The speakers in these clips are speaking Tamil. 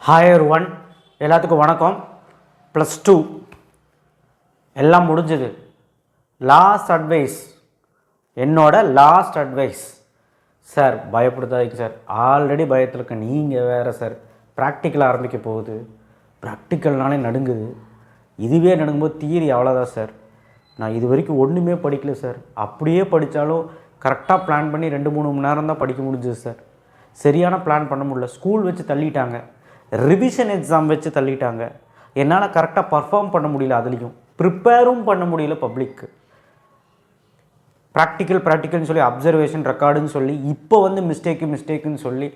ஹாய் எவ்ரிவன், எல்லாத்துக்கும் வணக்கம். +2 எல்லாம் முடிஞ்சது. லாஸ்ட் அட்வைஸ், என்னோட லாஸ்ட் அட்வைஸ் சார். பயப்படுத்தாதீங்க சார், ஆல்ரெடி பயத்தில் இருக்க நீங்கள் வேறு சார். ப்ராக்டிக்கல் ஆரம்பிக்க போகுது, ப்ராக்டிக்கல்னாலே நடுங்குது. இதுவே நடுங்கும்போது தியரி அவ்வளோதான் சார். நான் இது வரைக்கும் ஒன்றுமே படிக்கல சார். அப்படியே படித்தாலும் கரெக்டாக பிளான் பண்ணி 2-3 மணி நேரம் தான் படிக்க முடிஞ்சது சார். சரியான பிளான் பண்ண முடியல. ஸ்கூல் வச்சு தள்ளிட்டாங்க, ரிவிஷன் எக்ஸாம் வச்சு தள்ளிட்டாங்க. என்னால் கரெக்டாக பர்ஃபார்ம் பண்ண முடியல, அதுலேயும் ப்ரிப்பேரும் பண்ண முடியல. பப்ளிக்கு ப்ராக்டிக்கல்னு சொல்லி அப்சர்வேஷன் ரெக்கார்டுன்னு சொல்லி இப்போ வந்து மிஸ்டேக்குன்னு சொல்லி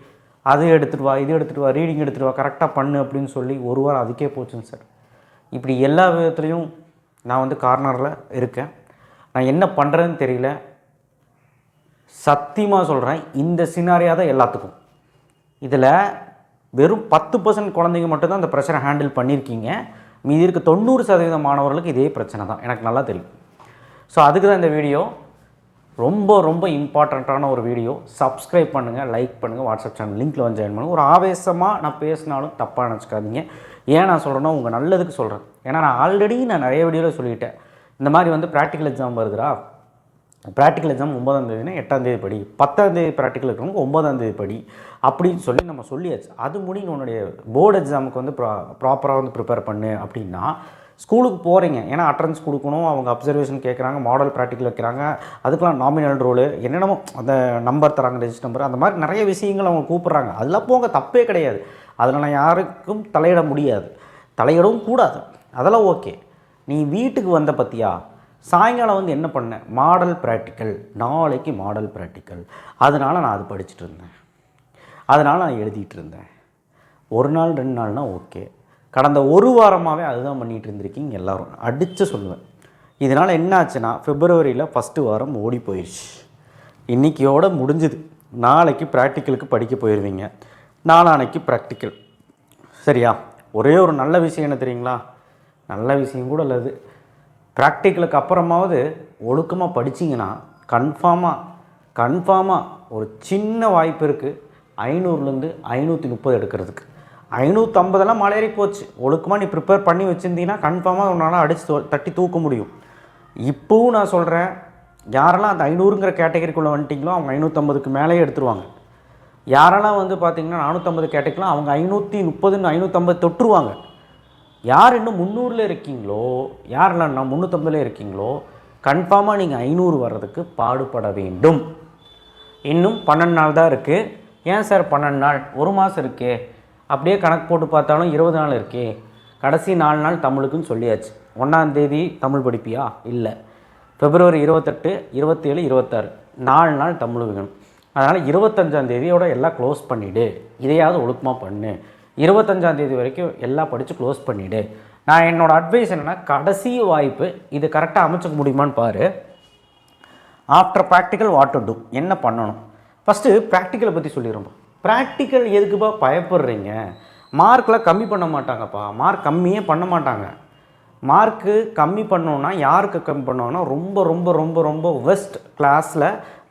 அது எடுத்துகிட்டு வா, இது எடுத்துகிட்டு வா, ரீடிங் எடுத்துகிட்டு வா, கரெக்டாக பண்ணு அப்படின்னு சொல்லி ஒரு வாரம் அதுக்கே போச்சுங்க சார். இப்படி எல்லா விதத்துலேயும் நான் வந்து கார்னரில் இருக்கேன். நான் என்ன பண்ணுறேன்னு தெரியல. சத்தியமாக சொல்கிறேன், இந்த சினாரியா தான் எல்லாத்துக்கும். இதில் வெறும் 10% குழந்தைங்க மட்டும்தான் அந்த ப்ரெஷரை ஹேண்டில் பண்ணியிருக்கீங்க. மீதி இருக்க 90% மாணவர்களுக்கு இதே பிரச்சனை தான், எனக்கு நல்லா தெரியும். ஸோ அதுக்கு தான் இந்த வீடியோ. ரொம்ப ரொம்ப இம்பார்ட்டண்ட்டான ஒரு வீடியோ. சப்ஸ்கிரைப் பண்ணுங்கள், லைக் பண்ணுங்கள், வாட்ஸ்அப் சேனல் லிங்க்கில் வந்து ஜாயின் பண்ணுங்கள். ஒரு ஆவேசமாக நான் பேசினாலும் தப்பாக நினச்சிக்காதீங்க. ஏன் நான் சொல்கிறேன்னா உங்கள் நல்லதுக்கு சொல்கிறேன். ஏன்னா நான் ஆல்ரெடி நிறைய வீடியோவில் சொல்லிட்டேன். இந்த மாதிரி வந்து ப்ராக்டிக்கல் எக்ஸாம் வருதுடா, ப்ராக்டிக்கல் எக்ஸாம் 9ஆம் தேதினா 8ஆம் தேதி படி, 10ஆம் தேதி ப்ராக்டிக்கல் இருக்கிறவங்க 9ஆம் தேதி படி அப்படின்னு சொல்லி நம்ம சொல்லியாச்சு. அது முடிஞ்சு உன்னுடைய போர்டு எக்ஸாமுக்கு வந்து ப்ராப்பராக வந்து ப்ரிப்பேர் பண்ணு அப்படின்னா ஸ்கூலுக்கு போகிறீங்க. ஏன்னா அட்டரன்ஸ் கொடுக்கணும், அவங்க அப்சர்வேஷன் கேட்குறாங்க, மாடல் ப்ராக்டிக்கல் வைக்கிறாங்க, அதுக்கெலாம் நாமினல் ரோலு என்னென்னமோ அந்த நம்பர் தராங்க, ரெஜிஸ்டர் நம்பர், அந்த மாதிரி நிறைய விஷயங்கள் அவங்க கூப்பிட்றாங்க. அதெல்லாம் போங்க, தப்பே கிடையாது. அதில் நான் யாருக்கும் தலையிட முடியாது, தலையிடவும் கூடாது. அதெல்லாம் ஓகே. நீ வீட்டுக்கு வந்த பற்றியா சாயங்காலம் வந்து என்ன பண்ணேன், மாடல் ப்ராக்டிக்கல், நாளைக்கு மாடல் ப்ராக்டிக்கல். அதனால் நான் அது படிச்சுட்டு இருந்தேன், அதனால் நான் எழுதிட்டு இருந்தேன். ஒரு நாள் 2 நாள்னால் ஓகே. கடந்த ஒரு வாரமாகவே அதுதான் பண்ணிகிட்டு இருந்திருக்கீங்க எல்லோரும், அடித்து சொல்லுவேன். இதனால் என்ன ஆச்சுன்னா பிப்ரவரியில் ஃபஸ்ட்டு வாரம் ஓடி போயிடுச்சு. இன்றைக்கியோட முடிஞ்சுது. நாளைக்கு ப்ராக்டிக்கலுக்கு படிக்க போயிடுவீங்க, நாளான்னைக்கு ப்ராக்டிக்கல். சரியா? ஒரே ஒரு நல்ல விஷயம் என்ன தெரியுங்களா? நல்ல விஷயம் கூட இல்லை. ப்ராக்டிக்கலுக்கு அப்புறமாவது ஒழுக்கமாக படிச்சிங்கன்னா கன்ஃபார்மாக ஒரு சின்ன வாய்ப்பு இருக்குது 500லேருந்து 530 எடுக்கிறதுக்கு. 550 மலையேறி போச்சு. ஒழுக்கமாக நீ ப்ரிப்பேர் பண்ணி வச்சுருந்தீங்கன்னா கன்ஃபார்மாக உன்னால் அடித்து தட்டி தூக்க முடியும். இப்போவும் நான் சொல்கிறேன், யாரெல்லாம் அந்த 500ங்கிற கேட்டகரிக்குள்ளே வந்துட்டிங்களோ அவங்க 550க்கு மேலேயே எடுத்துருவாங்க. யாரெல்லாம் வந்து பார்த்திங்கன்னா 450 கேட்டகரிலாம் அவங்க 530, 550 தொட்டுருவாங்க. யார் இன்னும் 300ல் இருக்கீங்களோ, யாரெல்லாம் 350ல் இருக்கீங்களோ, கன்ஃபார்மாக நீங்கள் 500 வர்றதுக்கு பாடுபட வேண்டும். இன்னும் 12 நாள் தான் இருக்குது. ஏன் சார் 12 நாள்? ஒரு மாதம் இருக்கே. அப்படியே கணக்கு போட்டு பார்த்தாலும் 20 நாள் இருக்கே. கடைசி 4 நாள் தமிழுக்குன்னு சொல்லியாச்சு. 1ஆம் தேதி தமிழ் படிப்பியா? இல்லை. பிப்ரவரி 28, 27, 26 4 நாள் தமிழ் வேணும். அதனால் 25ஆம் தேதியோட எல்லாம் க்ளோஸ் பண்ணிவிடு. இதையாவது ஒழுக்கமாக பண்ணு. 25ஆம் தேதி வரைக்கும் எல்லாம் படித்து க்ளோஸ் பண்ணிவிடு. நான் என்னோடய அட்வைஸ் என்னென்னா, கடைசி வாய்ப்பு இது கரெக்டாக அமைச்சிக்க முடியுமான்னு பாரு. After practical what to do, என்ன பண்ணணும்? ஃபஸ்ட்டு ப்ராக்டிக்கலை பற்றி சொல்லிடுறோம். ப்ராக்டிக்கல் எதுக்குப்பா பயப்படுறீங்க? மார்க்கில் கம்மி பண்ண மாட்டாங்கப்பா, மார்க் கம்மியே பண்ண மாட்டாங்க. மார்க்கு கம்மி பண்ணோன்னா யாருக்கு கம்மி பண்ணுவாங்கன்னா ரொம்ப ரொம்ப ரொம்ப ரொம்ப வெஸ்ட் கிளாஸில்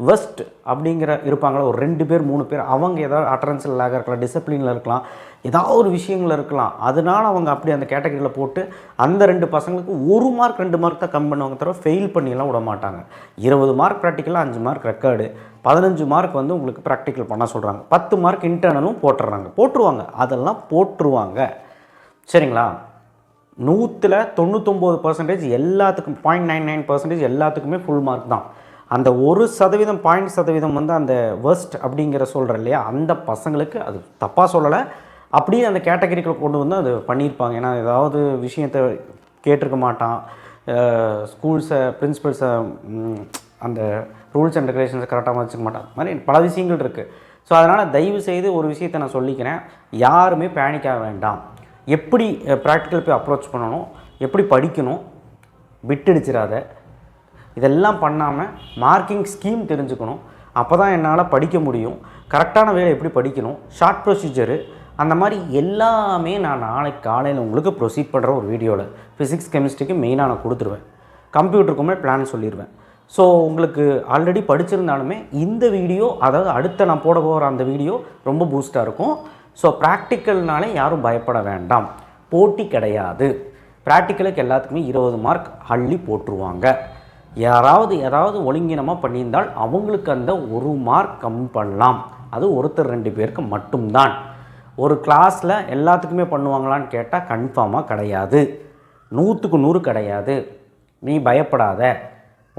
வெஸ்ட் அப்படிங்கிற இருப்பாங்களா, ஒரு 2 பேர் 3 பேர். அவங்க ஏதாவது அட்டரன்ஸில் லேக் இருக்கலாம், டிசிப்ளினில் இருக்கலாம், ஏதாவது ஒரு விஷயங்கள் இருக்கலாம். அதனால் அவங்க அப்படி அந்த கேட்டகரியில் போட்டு அந்த 2 பசங்களுக்கு 1 மார்க் 2 மார்க் தான் கம்மி பண்ணுவாங்க, தவிர ஃபெயில் பண்ணியெல்லாம் விட மாட்டாங்க. 20 மார்க் ப்ராக்டிக்கலாக 5 மார்க் ரெக்கார்டு, 15 மார்க் வந்து உங்களுக்கு ப்ராக்டிக்கல் பண்ண சொல்கிறாங்க, 10 மார்க் இன்டர்னலும் போட்டுருவாங்க. அதெல்லாம் போட்டுருவாங்க. சரிங்களா? 100% எல்லாத்துக்கும் 0.99% எல்லாத்துக்குமே ஃபுல் மார்க் தான். அந்த 1% 0.1% வந்து அந்த வெஸ்ட் அப்படிங்கிற சொல்கிறேன் இல்லையா, அந்த பசங்களுக்கு அது தப்பாக சொல்லலை, அப்படியே அந்த கேட்டகரிக்குள்ள கொண்டு வந்து அது பண்ணியிருப்பாங்க. ஏன்னா ஏதாவது விஷயத்தை கேட்டிருக்க மாட்டான், ஸ்கூல்ஸை பிரின்சிபல்ஸை அந்த ரூல்ஸ் அண்ட் ரெகுலேஷன்ஸை கரெக்டாக வச்சுக்க மாட்டான். அது மாதிரி பல விஷயங்கள் இருக்குது. ஸோ அதனால் தயவு செய்து ஒரு விஷயத்தை நான் சொல்லிக்கிறேன், யாருமே பேனிக்காக வேண்டாம். எப்படி ப்ராக்டிக்கல் போய் அப்ரோச் பண்ணணும், எப்படி படிக்கணும், விட்டுடிச்சிடாத. இதெல்லாம் பண்ணாமல் மார்க்கிங் ஸ்கீம் தெரிஞ்சுக்கணும். அப்போ தான் என்னால் படிக்க முடியும். கரெக்டான வேலை எப்படி படிக்கணும், ஷார்ட் ப்ரொசீஜரு, அந்த மாதிரி எல்லாமே நான் நாளைக்கு காலையில் உங்களுக்கு ப்ரொசீட் பண்ணுற ஒரு வீடியோவில் ஃபிசிக்ஸ் கெமிஸ்ட்ரிக்கு மெயினாக நான் கொடுத்துருவேன். கம்ப்யூட்டருக்குமே பிளான் சொல்லிடுவேன். ஸோ உங்களுக்கு ஆல்ரெடி படிச்சிருந்தாலுமே இந்த வீடியோ, அதாவது அடுத்த நான் போட போகிற அந்த வீடியோ ரொம்ப பூஸ்ட்டாக இருக்கும். ஸோ ப்ராக்டிக்கல்னாலே யாரும் பயப்பட வேண்டாம், போட்டி கிடையாது. ப்ராக்டிக்கலுக்கு எல்லாத்துக்குமே 20 மார்க் அள்ளி போட்டுருவாங்க. ஏதாவது ஒழுங்கினமாக பண்ணியிருந்தால் அவங்களுக்கு அந்த 1 மார்க் கம்மி பண்ணலாம். அது ஒருத்தர் 2 பேருக்கு மட்டும்தான். ஒரு கிளாஸில் எல்லாத்துக்குமே பண்ணுவாங்களான்னு கேட்டால் கன்ஃபார்மாக கிடையாது, 100க்கு 100 கிடையாது. நீ பயப்படாத.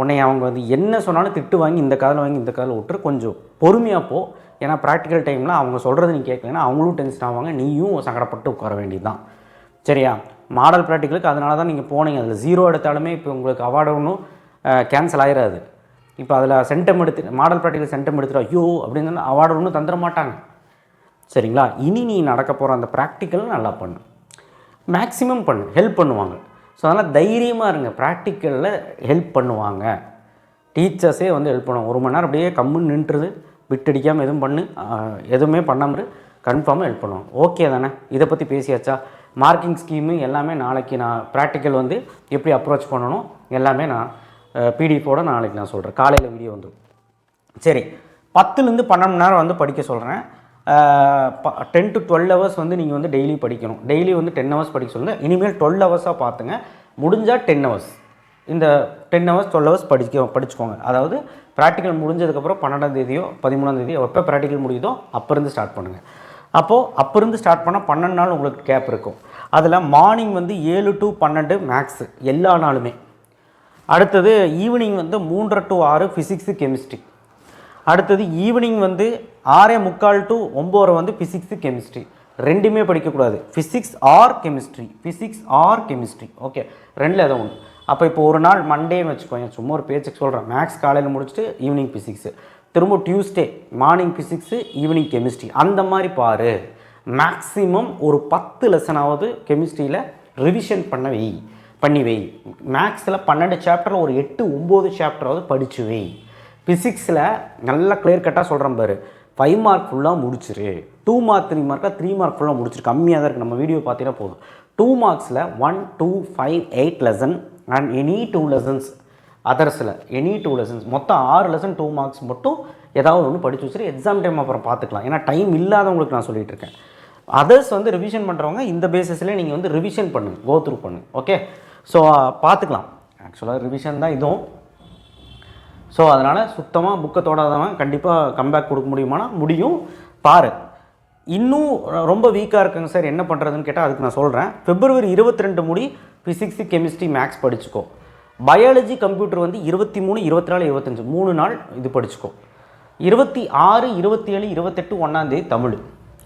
உன்னை அவங்க வந்து என்ன சொன்னாலும் திட்டு வாங்கி இந்த காதில் வாங்கி இந்த காதில் விட்டுரு, கொஞ்சம் பொறுமையாக போ. ஏன்னா ப்ராக்டிக்கல் டைமில் அவங்க சொல்கிறது நீ கேட்கலன்னா அவங்களும் டென்ஷன் ஆவாங்க, நீயும் சங்கடப்பட்டு உட்கார வேண்டியது தான். சரியா? மாடல் ப்ராக்டிக்கலுக்கு அதனால தான் நீங்கள் போனீங்க. அதில் 0 எடுத்தாலுமே இப்போ உங்களுக்கு அவார்டு ஒன்றும் கேன்சல் ஆகிடாது. இப்போ அதில் சென்டம் எடுத்து மாடல் ப்ராக்டிக்கல் சென்டம் எடுத்துகிட்டு ஐயோ அப்படின்னு அவார்டு ஒன்றும் தந்துட மாட்டாங்க. சரிங்களா? இனி நீ நடக்க போகிற அந்த ப்ராக்டிக்கல் நல்லா பண்ணு, மேக்ஸிமம் பண்ணு, ஹெல்ப் பண்ணுவாங்க. ஸோ அதனால் தைரியமாக இருங்க. ப்ராக்டிக்கலில் ஹெல்ப் பண்ணுவாங்க, டீச்சர்ஸே வந்து ஹெல்ப் பண்ணுவாங்க. 1 மணி நேரம் அப்படியே கம்முன்னு நின்றுது, விட்டடிக்காமல் எதுவும் பண்ணு, எதுவுமே பண்ணாமல் கன்ஃபார்மாக ஹெல்ப் பண்ணுவாங்க. ஓகே தானே? இதை பற்றி பேசியாச்சா? மார்க்கிங் ஸ்கீமு எல்லாமே நாளைக்கு நான் ப்ராக்டிக்கல் வந்து எப்படி அப்ரோச் பண்ணணும் எல்லாமே நான் பிடிஎஃபோடு நாளைக்கு நான் சொல்கிறேன். காலையில் வீடியோ வந்துடும். சரி, 10லேருந்து 12 மணி நேரம் வந்து படிக்க சொல்கிறேன். 10 to 12 ஹவர்ஸ் வந்து நீங்கள் வந்து டெய்லி படிக்கணும். டெய்லி வந்து 10 ஹவர்ஸ் படிக்க சொல்லுங்கள். இனிமேல் 12 ஹவர்ஸாக பார்த்துங்க. முடிஞ்சால் 10 ஹவர்ஸ், இந்த 10 ஹவர்ஸ் 12 ஹவர்ஸ் படிச்சுக்கோங்க. அதாவது ப்ராக்டிக்கல் முடிஞ்சதுக்கப்புறம் 12ஆம் தேதியோ 13ஆம் தேதியோ எப்போ ப்ராக்டிக்கல் முடியுதோ அப்போ இருந்து ஸ்டார்ட் பண்ணுங்கள். அப்போ இருந்து ஸ்டார்ட் பண்ணால் 12 நாள் உங்களுக்கு கேப் இருக்கும். அதில் மார்னிங் வந்து 7 to 12 மேக்ஸு எல்லா நாளுமே. அடுத்தது ஈவினிங் வந்து 3:30 to 6 ஃபிசிக்ஸு கெமிஸ்ட்ரி. அடுத்தது ஈவினிங் வந்து 6:45 to 9 வந்து ஃபிசிக்ஸு கெமிஸ்ட்ரி. ரெண்டுமே படிக்கக்கூடாது, ஃபிசிக்ஸ் ஆர் கெமிஸ்ட்ரி. ஓகே, ரெண்டில் ஏதோ ஒன்று. அப்போ இப்போ ஒரு நாள் மண்டேன்னு வச்சுக்கோங்க, சும்மா ஒரு பேச்சுக்கு சொல்கிறேன். மேக்ஸ் காலையில் முடிச்சுட்டு ஈவினிங் ஃபிசிக்ஸு, திரும்ப Tuesday morning physics evening chemistry. அந்த மாதிரி பாரு. மேக்ஸிமம் ஒரு 10 லெசனாவது கெமிஸ்ட்ரியில் ரிவிஷன் பண்ணி வை. மேக்ஸில் 12 சாப்டரில் ஒரு 8-9 சாப்டராவது படித்து வை. ஃபிசிக்ஸில் நல்லா கிளியர் கட்டாக சொல்கிறேன் பாரு, 5 மார்க் ஃபுல்லாக முடிச்சிரு. 2 மார்க் 3 மார்க்காக 3 மார்க் ஃபுல்லாக முடிச்சிரு. கம்மியாக தான் இருக்குது, நம்ம வீடியோ பார்த்தீங்கன்னா போதும். 2 மார்க்ஸில் 1, 2, 5, 8 லெசன் அண்ட் எனி 2 லெசன்ஸ் அதர்ஸில் எனி 2 லெசன்ஸ், மொத்தம் 6 லெசன் 2 மார்க்ஸ் மட்டும் ஏதாவது ஒன்று படித்து வச்சுட்டு எக்ஸாம் டைம் அப்புறம் பார்த்துக்கலாம். ஏன்னா டைம் இல்லாதவங்களுக்கு நான் சொல்லிகிட்டு இருக்கேன். அதர்ஸ் வந்து ரிவிஷன் பண்ணுறவங்க இந்த பேசிஸில் நீங்கள் வந்து ரிவிஷன் பண்ணுங்கள், கோ த்ரூ பண்ணுங்கள். ஓகே, ஸோ பார்த்துக்கலாம். ஆக்சுவலாக ரிவிஷன் தான் இதுவும். ஸோ அதனால் சுத்தமாக புக்கை தொடாதவன் கண்டிப்பாக கம்பேக் கொடுக்க முடியுமானா முடியும். பாரு, இன்னும் ரொம்ப வீக்காக இருக்குங்க சார் என்ன பண்ணுறதுன்னு கேட்டால் அதுக்கு நான் சொல்கிறேன். February 22 முடி ஃபிசிக்ஸு கெமிஸ்ட்ரி மேக்ஸ் படிச்சுக்கோ. பயாலஜி கம்ப்யூட்டர் வந்து 23, 24, 25 3 நாள் இது படிச்சுக்கோ. 26, 27, 28 1ஆம் தேதி தமிழ்.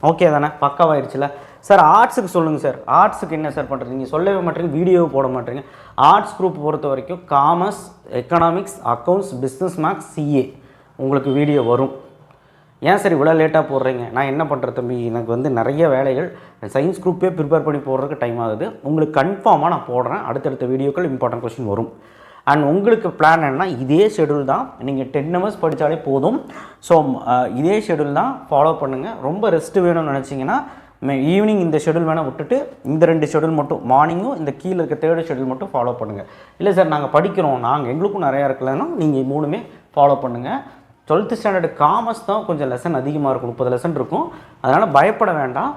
ஓகே தானே? பக்காவாயிருச்சுல சார். ஆர்ட்ஸுக்கு சொல்லுங்கள் சார். ஆர்ட்ஸுக்கு என்ன சார் பண்ணுறது? நீங்கள் சொல்லவே மாட்டீங்க, வீடியோவை போட மாட்டீங்க. ஆர்ட்ஸ் குரூப் பொறுத்த வரைக்கும் commerce, economics, accounts, business maths, CA உங்களுக்கு வீடியோ வரும். ஏன் சார் இவ்வளோ லேட்டாக போடுறீங்க? நான் என்ன பண்ணுறது தம்பி, எனக்கு வந்து நிறைய வேலைகள், சயின்ஸ் குரூப்பே ப்ரிப்பேர் பண்ணி போடுறதுக்கு டைம் ஆகுது. உங்களுக்கு கன்ஃபார்மாக நான் போடுறேன். அடுத்தடுத்த வீடியோக்கள் இம்பார்ட்டன்ட் கொஸ்டின் வரும். அண்ட் உங்களுக்கு பிளான் என்னன்னா இதே ஷெடியூல் தான். நீங்கள் 10 ஹவர்ஸ் படித்தாலே போதும். ஸோ இதே ஷெடியூல் தான் ஃபாலோ பண்ணுங்கள். ரொம்ப ரெஸ்ட் வேணும்னு நினச்சிங்கன்னா ஈவினிங் இந்த ஷெடியூல் வேணால் விட்டுட்டு இந்த 2 ஷெடியூல் மட்டும், மார்னிங்கும் இந்த கீழே இருக்க 3rd ஷெடியூல் மட்டும் ஃபாலோ பண்ணுங்கள். இல்லை சார் நாங்கள் படிக்கிறோம், எங்களுக்கும் நிறையா இருக்கலன்னா நீங்கள் 3மே ஃபாலோ பண்ணுங்கள். 12th ஸ்டாண்டர்டு காமர்ஸ் தான் கொஞ்சம் லெசன் அதிகமாக இருக்கும், 30 லெசன் இருக்கும். அதனால் பயப்பட வேண்டாம்.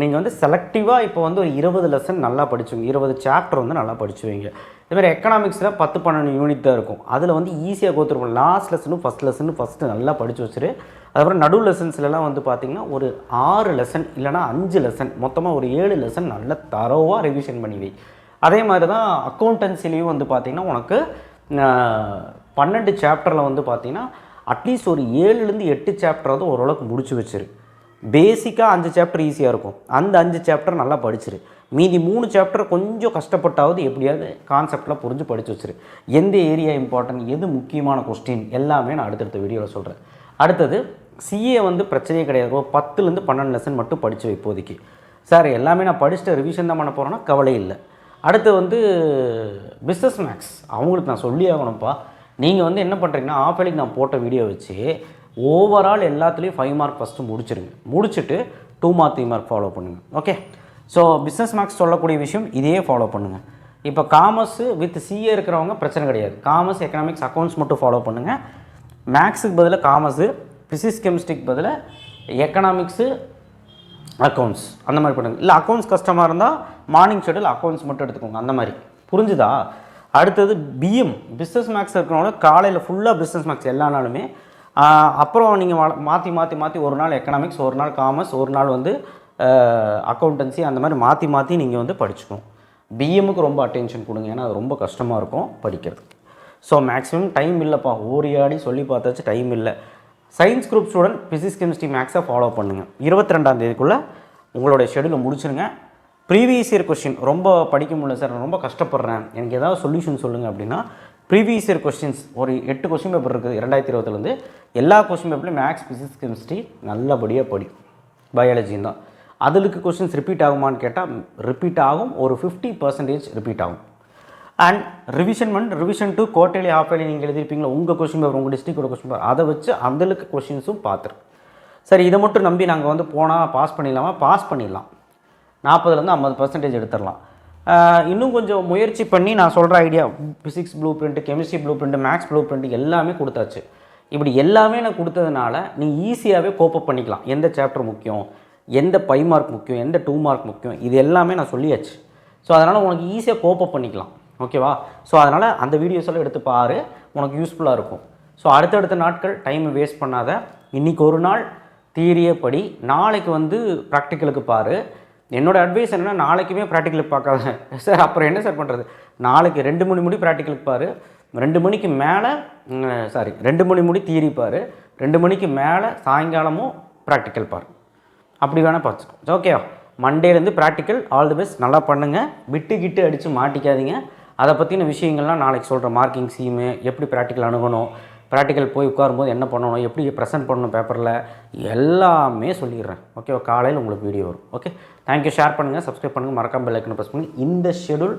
நீங்கள் வந்து செலக்டிவாக இப்போ வந்து ஒரு 20 லெசன் நல்லா படிச்சுங்க, 20 சாப்டர் வந்து நல்லா படிச்சு வைங்க. இதுமாதிரி எக்கனாமிக்ஸில் 10-12 யூனிட் தான் இருக்கும். அதில் வந்து ஈஸியாக கோத்துருப்போம். லாஸ்ட் லெசனும் ஃபஸ்ட் லெசனும் ஃபஸ்ட்டு நல்லா படித்து வச்சுரு. அதுக்கப்புறம் நடு லெசன்ஸ்லாம் வந்து பார்த்திங்கன்னா ஒரு 6 லெசன் இல்லைனா 5 லெசன், மொத்தமாக ஒரு 7 லெசன் நல்லா தரோவாக ரிவிஷன் பண்ணி வை. அதே மாதிரி தான் அக்கௌண்டன்சிலையும் வந்து பார்த்திங்கன்னா உனக்கு 12 சாப்டரில் வந்து பார்த்திங்கன்னா அட்லீஸ்ட் ஒரு 7லேருந்து 8 சாப்டராவது ஓரளவுக்கு முடிச்சு வச்சிரு. பேசிக்காக 5 சாப்டர் ஈஸியாக இருக்கும், அந்த 5 சாப்டர் நல்லா படிச்சிரு. மீதி 3 சாப்டர் கொஞ்சம் கஷ்டப்பட்டாவது எப்படியாவது கான்செப்டில் புரிஞ்சு படித்து வச்சிரு. எந்த ஏரியா இம்பார்ட்டன்ட், எது முக்கியமான கொஸ்டின் எல்லாமே நான் அடுத்தடுத்த வீடியோவில் சொல்கிறேன். அடுத்தது சிஏ வந்து பிரச்சனையே கிடையாது. 10லேருந்து 12 லெசன் மட்டும் படித்து வை இப்போதைக்கு. சார் எல்லாமே நான் படிச்சுட்டு ரிவிஷன் தான் பண்ண போகிறேன்னா கவலை இல்லை. அடுத்து வந்து பிஸ்னஸ் மேக்ஸ் அவங்களுக்கு நான் சொல்லி ஆகணும்ப்பா. நீங்கள் வந்து என்ன பண்ணுறீங்கன்னா ஆஃபேலிக்கு நான் போட்ட வீடியோ வச்சு ஓவரால் எல்லாத்துலேயும் 5 மார்க் ஃபஸ்ட்டு முடிச்சிருங்க. முடிச்சுட்டு 2 மார்க் 3 மார்க் ஃபாலோ பண்ணுங்கள். ஓகே, ஸோ பிஸ்னஸ் மேக்ஸ் சொல்லக்கூடிய விஷயம் இதையே ஃபாலோ பண்ணுங்கள். இப்போ காமர்ஸு வித் சிஏ இருக்கிறவங்க பிரச்சனை கிடையாது. காமர்ஸ், எக்கனாமிக்ஸ், அக்கௌண்ட்ஸ் மட்டும் ஃபாலோ பண்ணுங்கள். மேக்ஸுக்கு பதிலாக காமர்ஸு, ஃபிசிக்ஸ் கெமிஸ்ட்ரிக்கு பதிலாக எக்கனாமிக்ஸு, அக்கௌண்ட்ஸ் அந்த மாதிரி பண்ணுங்கள். இல்லை அக்கௌண்ட்ஸ் கஷ்டமாக இருந்தால் மார்னிங் ஷெடியூல் அக்கௌண்ட்ஸ் மட்டும் எடுத்துக்கோங்க அந்த மாதிரி. புரிஞ்சுதா? அடுத்தது பிஎம் பிஸ்னஸ் மேக்ஸ் இருக்கிறவங்க காலையில் ஃபுல்லாக பிஸ்னஸ் மேக்ஸ் எல்லா நாளுமே. அப்புறம் நீங்கள் மாற்றி ஒரு நாள் எக்கனாமிக்ஸ், ஒரு நாள் காமர்ஸ், ஒரு நாள் வந்து அக்கௌண்டன்சி, அந்த மாதிரி மாற்றி நீங்கள் வந்து படிச்சுக்கணும். பிஎம்முக்கு ரொம்ப அட்டென்ஷன் கொடுங்க, ஏன்னா அது ரொம்ப கஷ்டமாக இருக்கும் படிக்கிறது. ஸோ மேக்ஸிமம் டைம் இல்லைப்பா, ஓரியாடி சொல்லி பார்த்தாச்சு டைம் இல்லை. Science group student physics chemistry மேக்ஸை ஃபாலோ பண்ணுங்கள். 22ஆம் தேதிக்குள்ளே உங்களுடைய ஷெடியூலை முடிச்சுருங்க. ப்ரீவியஸ் இயர் கொஸ்டின் ரொம்ப படிக்க முடியல சார், நான் ரொம்ப கஷ்டப்படுறேன், எனக்கு ஏதாவது சொல்யூஷன் சொல்லுங்கள் அப்படின்னா, ப்ரீவியஸ் இயர் கொஸ்டின்ஸ் ஒரு 8 கொஸ்டின் பேப்பர் இருக்குது 2020 எல்லா கொஸ்டின் பேப்பர்லையும் மேக்ஸ், ஃபிசிக்ஸ், கெமிஸ்ட்ரி நல்லபடியாக படிக்கும். பயாலஜியும் தான். அதுக்கு கொஸ்டின்ஸ் ரிப்பீட் ஆகுமான்னு கேட்டால் ரிப்பீட் ஆகும், ஒரு 50% ரிப்பீட் ஆகும். And revision 1, revision 2, quarterly, half yearly நீங்கள் எழுதிருப்பீங்களா உங்கள் கொஸ்டின் பேப்பர், உங்கள் டிஸ்ட்ரிக்டோட கொஸ்டின் பேப்பர், அதை வச்சு அந்தளுக்கு கொஸ்டின்ஸும் பார்த்துரு. சரி, இதை மட்டும் நம்பி நாங்கள் வந்து போனால் பாஸ் பண்ணிடலாமா? பாஸ் பண்ணிடலாம். 40% 50% எடுத்துடலாம். இன்னும் கொஞ்சம் முயற்சி பண்ணி நான் சொல்கிற idea physics blueprint, chemistry blueprint, maths blueprint எல்லாமே கொடுத்தாச்சு. இப்படி எல்லாமே நான் கொடுத்ததுனால நீ ஈஸியாகவே கோப்பப் பண்ணிக்கலாம். எந்த சாப்டர் முக்கியம், எந்த 5 மார்க் முக்கியம், எந்த 2 மார்க் முக்கியம், இது எல்லாமே நான் சொல்லியாச்சு. ஸோ அதனால் உனக்கு ஈஸியாக கோப்பப் பண்ணிக்கலாம். ஓகேவா? ஸோ அதனால் அந்த வீடியோஸ் எல்லாம் எடுத்து பாரு, உனக்கு யூஸ்ஃபுல்லாக இருக்கும். ஸோ அடுத்தடுத்த நாட்கள் டைமை வேஸ்ட் பண்ணாத. இன்றைக்கி ஒரு நாள் தியரியே படி, நாளைக்கு வந்து ப்ராக்டிக்கலுக்கு பாரு. என்னோடய அட்வைஸ் என்னென்னா, நாளைக்குமே ப்ராக்டிக்கலுக்கு பார்க்காத சார், அப்புறம் என்ன சார் பண்ணுறது? நாளைக்கு 2 மணி முடி ப்ராக்டிக்கலுக்கு பாரு, 2 மணிக்கு மேலே 2 மணி முடி தியரி பாரு, 2 மணிக்கு மேலே சாயங்காலமும் ப்ராக்டிக்கல் பாரு. அப்படி வேணால் பார்த்துக்கோ. ஓகேவா? மண்டேலேருந்து ப்ராக்டிக்கல். All the best. நல்லா பண்ணுங்கள். விட்டு அடித்து மாட்டிக்காதீங்க. அதை பற்றின விஷயங்கள்லாம் நாளைக்கு சொல்கிறேன். மார்க்கிங் ஸ்கீமு, எப்படி ப்ராக்டிக்கல் அணுகணும், ப்ராக்டிக்கல் போய் உட்காரும்போது என்ன பண்ணணும், எப்படி ப்ரெசென்ட் பண்ணணும் பேப்பரில், எல்லாமே சொல்லிடுறேன். ஓகே, காலையில் உங்களுக்கு வீடியோ வரும். Okay, thank you. ஷேர் பண்ணுங்கள், சப்ஸ்கிரைப் பண்ணுங்கள், மறக்காம பெல் ஐக்கனை ப்ரெஸ் பண்ணி இந்த ஷெடியூல்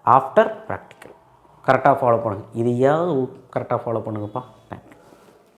ஆஃப்டர் ப்ராக்டிக்கல் கரெக்டாக ஃபாலோ பண்ணுங்கள். இதையாவது கரெக்டாக ஃபாலோ பண்ணுங்கப்பா. தேங்க்ஸ்.